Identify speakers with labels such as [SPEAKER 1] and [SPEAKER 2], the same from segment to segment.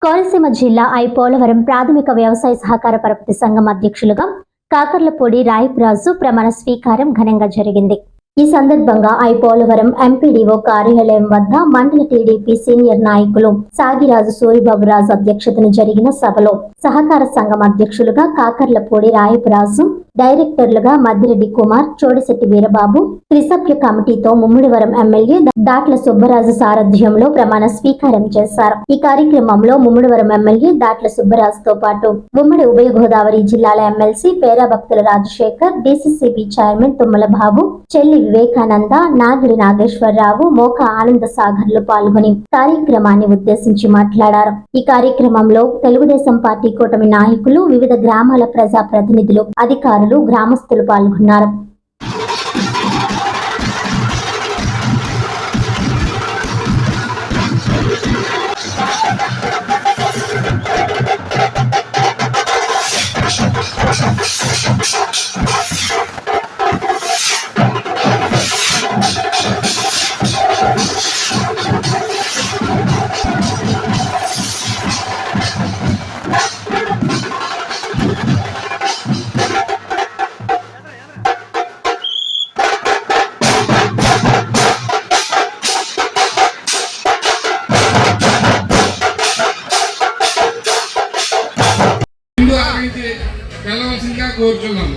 [SPEAKER 1] కోనసీమ జిల్లా పోలవరం ప్రాథమిక వ్యవసాయ సహకార పరపతి సంఘం అధ్యక్షులుగా కాకర్లపూడి రాయపురాజు ప్రమాణ స్వీకారం ఘనంగా జరిగింది. ఈ సందర్భంగా పోలవరం ఎంపీడీఓ కార్యాలయం వద్ద మండల టీడీపీ సీనియర్ నాయకులు సాగిరాజు సూరిబాబురాజు అధ్యక్షతన జరిగిన సభలో సహకార సంఘం అధ్యక్షులుగా కాకర్లపూడి రాయపురాజు, డైరెక్టర్లుగా మద్దిరెడ్డి కుమార్, చోడిశెట్టి వీరబాబు, త్రిసభ్య కమిటీతో ముమ్మిడివరం ఎమ్మెల్యే దాట్ల సుబ్బరాజు సారథ్యంలో ప్రమాణ స్వీకారం చేశారు. ఈ కార్యక్రమంలో ముమ్మిడివరం ఎమ్మెల్యే దాట్ల సుబ్బరాజుతో పాటు ఉమ్మడి ఉభయ గోదావరి జిల్లాల MLC Perabathula Rajasekhar, DCCB chairman Tummala Babu, Chelli Vivekananda, Nagidi Nageswararao, మోక ఆనంద సాగర్లు పాల్గొని కార్యక్రమాన్ని ఉద్దేశించి మాట్లాడారు. ఈ కార్యక్రమంలో తెలుగుదేశం పార్టీ కూటమి నాయకులు, వివిధ గ్రామాల ప్రజా ప్రతినిధులు, అధికారులు, గ్రామస్తులు పాల్గొన్నారు.
[SPEAKER 2] వెళ్ళవలసిందిగా కోరుతున్నాము.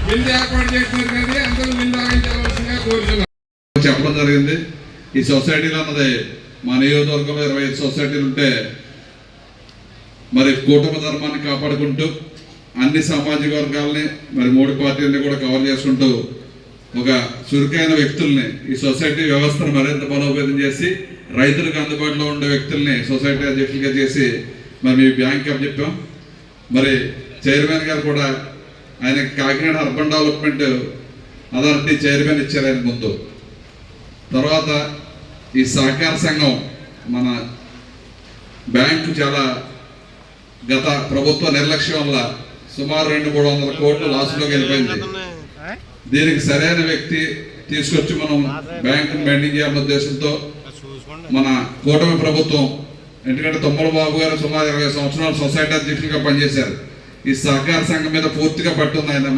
[SPEAKER 2] బిల్లు ఏర్పాటు చేస్తున్నారు కానీ అందరూ బిల్లు ఆగించవలసిందిగా కోరుతున్నాం. చెప్పడం జరిగింది. ఈ సొసైటీలో అన్నది మా నియోజకవర్గంలో 25 సొసైటీలు ఉంటే మరి కుటుంబ ధర్మాన్ని కాపాడుకుంటూ అన్ని సామాజిక వర్గాలని మరి 3 పార్టీలని కూడా కవర్ చేసుకుంటూ ఒక చురుకైన వ్యక్తుల్ని ఈ సొసైటీ వ్యవస్థను మరింత బలోపేతం చేసి రైతులకు అందుబాటులో ఉండే వ్యక్తుల్ని సొసైటీ అధ్యక్షులుగా చేసి మరి మీ బ్యాంక్ అప్ చెప్పాం. మరి చైర్మన్ గారు కూడా ఆయన Kakinada urban development authority chairman ఇచ్చారు ఆయన ముందు. తర్వాత ఈ సహకార సంఘం మన బ్యాంకు చాలా గత ప్రభుత్వ నిర్లక్ష్యం వల్ల సుమారు 200-300 కోట్లు లాసులోకి వెళ్ళిపోయింది. దీనికి సరైన వ్యక్తి తీసుకొచ్చి మనం బ్యాంకును మెయింటైన్ చేయాలన్న ఉద్దేశంతో మన కూటమి ప్రభుత్వం, ఎందుకంటే తుమ్మల బాబు గారు సుమారు 20 సంవత్సరాలు సొసైటీ అధ్యక్షులుగా పనిచేశారు. ఈ సహకార సంఘం మీద పూర్తిగా పట్టుంది. ఆయన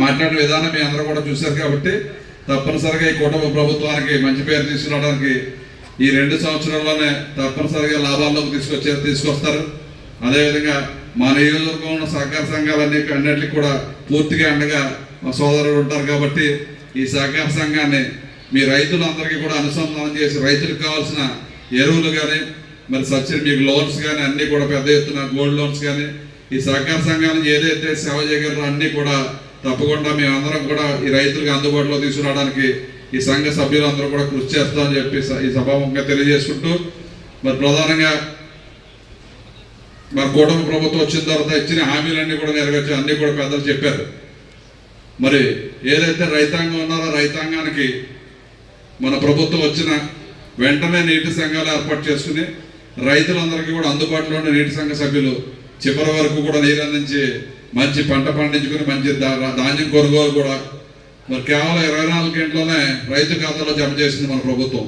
[SPEAKER 2] మాట్లాడిన విధానం మీ అందరూ కూడా చూశారు. కాబట్టి తప్పనిసరిగా ఈ కుటుంబ ప్రభుత్వానికి మంచి పేరు తీసుకురావడానికి ఈ 2 సంవత్సరాల్లోనే తప్పనిసరిగా లాభాల్లోకి తీసుకొస్తారు. అదేవిధంగా మా నియోజకవర్గంలో ఉన్న సహకార సంఘాలన్నిటికీ కూడా పూర్తిగా అండగా మా సోదరులు ఉంటారు. కాబట్టి ఈ సహకార సంఘాన్ని మీ రైతులందరికీ కూడా అనుసంధానం చేసి రైతులకు కావాల్సిన ఎరువులు కానీ మరి సబ్సిడీ మీకు లోన్స్ కానీ అన్నీ కూడా పెద్ద ఎత్తున గోల్డ్ లోన్స్ కానీ ఈ సహకార సంఘాలను ఏదైతే సేవ చేయగలరో అన్నీ కూడా తప్పకుండా మేమందరం కూడా ఈ రైతులకు అందుబాటులో తీసుకురావడానికి ఈ సంఘ సభ్యులందరూ కూడా కృషి చేస్తామని చెప్పి ఈ సభాముఖంగా తెలియజేసుకుంటూ మరి ప్రధానంగా మరి కూటమి ప్రభుత్వం వచ్చిన తర్వాత ఇచ్చిన హామీలన్నీ కూడా నెరవేర్చి అన్నీ కూడా పెద్దలు చెప్పారు. మరి ఏదైతే రైతాంగం ఉన్నారో రైతాంగానికి మన ప్రభుత్వం వచ్చిన వెంటనే నీటి సంఘాలు ఏర్పాటు చేసుకుని రైతులందరికీ కూడా అందుబాటులో ఉన్న నీటి సంఘ సభ్యులు చివరి వరకు కూడా నీరు అందించి మంచి పంట పండించుకుని మంచి ధాన్యం కొనుగోలు కూడా మరి కేవలం 24 గంటల్లోనే రైతు ఖాతాలో జమ చేసింది మన ప్రభుత్వం.